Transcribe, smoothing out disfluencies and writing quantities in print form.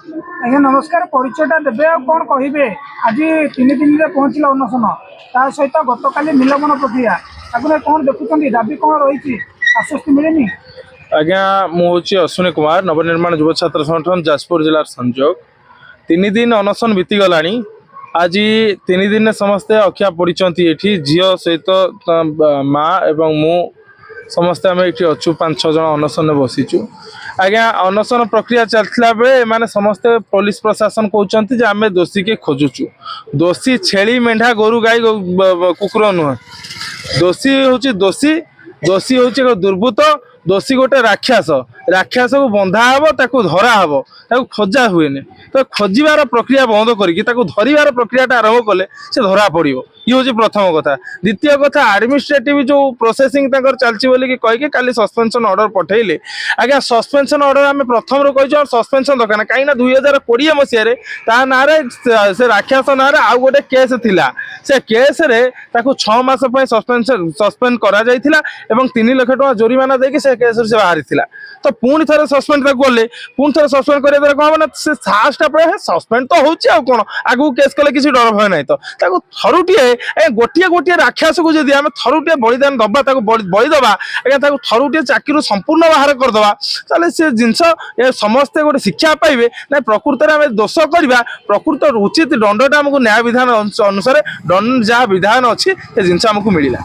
ଆଜ୍ଞା ନମସ୍କାର, ପରିଚୟଟା ଦେବେ ଆଉ କ'ଣ କହିବେ? ଆଜି 3 ଦିନରେ ପହଞ୍ଚିଲା ଅନଶନ, ତା ସହିତ ଗତକାଲି ନିଲମ୍ବନ ପ୍ରକ୍ରିୟା, ତାକୁ ନେଇ କ'ଣ ଦେଖୁଛନ୍ତି? ଦାବି କ'ଣ ରହିଛି? ଆଶ୍ୱସ୍ତି ମିଳିନି? ଆଜ୍ଞା ମୁଁ ହେଉଛି ଅଶ୍ୱିନୀ କୁମାର, ନବନିର୍ମାଣ ଯୁବ ଛାତ୍ର ସଂଗଠନ ଯାଜପୁର ଜିଲ୍ଲାର ସଂଯୋଗ। 3 ଦିନ ଅନଶନ ବିତିଗଲାଣି। ଆଜି 3 ଦିନରେ ସମସ୍ତେ ଅଖିଆ ପଡ଼ିଛନ୍ତି। ଏଠି ଝିଅ ସହିତ ମା ଏବଂ ମୁଁ ସମସ୍ତେ ଆମେ ଏଠି ଅଛୁ, 5-6 ଜଣ ଅନଶନରେ ବସିଛୁ। ଆଜ୍ଞା ଅନଶନ ପ୍ରକ୍ରିୟା ଚାଲିଥିଲା ବେଳେ ଏମାନେ ସମସ୍ତେ ପୋଲିସ ପ୍ରଶାସନ କହୁଛନ୍ତି ଯେ ଆମେ ଦୋଷୀକି ଖୋଜୁଛୁ। ଦୋଷୀ ଛେଳି ମେଣ୍ଢା ଗୋରୁ ଗାଈ କୁକୁର ନୁହଁ। ଦୋଷୀ ହେଉଛି ଦୋଷୀ, ଦୋଷୀ ହେଉଛି ଏକ ଦୁର୍ବୃତ୍ତ, ଦୋଷୀ ଗୋଟେ ରାକ୍ଷସ। ରାକ୍ଷସକୁ ବନ୍ଧା ହେବ, ତାକୁ ଧରା ହେବ, ତାକୁ ଖୋଜା ହୁଏନି। ତ ଖୋଜିବାର ପ୍ରକ୍ରିୟା ବନ୍ଦ କରିକି ତାକୁ ଧରିବାର ପ୍ରକ୍ରିୟାଟା ଆରମ୍ଭ କଲେ ସେ ଧରା ପଡ଼ିବ। ଇଏ ହେଉଛି ପ୍ରଥମ କଥା। ଦ୍ୱିତୀୟ କଥା, ଆଡମିନିଷ୍ଟ୍ରେଟିଭ ଯେଉଁ ପ୍ରୋସେସିଂ ତାଙ୍କର ଚାଲିଛି ବୋଲିକି କହିକି କାଲି ସସ୍ପେନ୍ସନ ଅର୍ଡର ପଠାଇଲେ। ଆଜ୍ଞା ସସ୍ପେନ୍ସନ ଅର୍ଡର ଆମେ ପ୍ରଥମରୁ କହିଛୁ ସସ୍ପେନ୍ସନ ଦରକାର ନାହିଁ, କାହିଁକିନା 2020 ମସିହାରେ ତା ନାଁରେ ସେ ରାକ୍ଷସ ନାଁରେ ଆଉ ଗୋଟେ କେସ୍ ଥିଲା। ସେ କେସ୍ରେ ତାକୁ 6 ମାସ ପାଇଁ ସସ୍ପେଣ୍ଡ କରାଯାଇଥିଲା ଏବଂ 3 ଲକ୍ଷ ଟଙ୍କା ଜୋରିମାନା ଦେଇକି ସେ କେସ୍ରୁ ସେ ବାହାରିଥିଲା। ତ ପୁଣି ଥରେ ସସ୍ପେଣ୍ଡ ତାକୁ କଲେ, ପୁଣି ଥରେ ସସ୍ପେଣ୍ଡ କରିବା ଦ୍ୱାରା କ'ଣ ହେବ ନା ସେ ସାହସଟା ପରେ ସସ୍ପେଣ୍ଡ ତ ହେଉଛି ଆଉ କ'ଣ, ଆଗକୁ କେସ୍ କଲେ କିଛି ଡର ଭୟ ନାହିଁ। ତ ତାକୁ ଥରୁଟିଏ ଗୋଟିଏ ଗୋଟିଏ ରାକ୍ଷସକୁ ଯଦି ଆମେ ଥରୁଟିଏ ବଳିଦାନ ଦେବା, ତାକୁ ବଳି ଦେବା, ଆଜ୍ଞା ତାକୁ ଥରୁଟିଏ ଚାକିରିରୁ ସମ୍ପୂର୍ଣ୍ଣ ବାହାର କରିଦେବା, ତାହେଲେ ସେ ଜିନିଷ ସମସ୍ତେ ଗୋଟେ ଶିକ୍ଷା ପାଇବେ। ନାଇଁ ପ୍ରକୃତରେ ଆମେ ଦୋଷ କରିବା, ପ୍ରକୃତ ଉଚିତ ଦଣ୍ଡଟା ଆମକୁ ନ୍ୟାୟ ବିଧାନ ଅନୁସାରେ ଦଣ୍ଡ ଯାହା ବିଧାନ ଅଛି ସେ ଜିନିଷ ଆମକୁ ମିଳିଲା।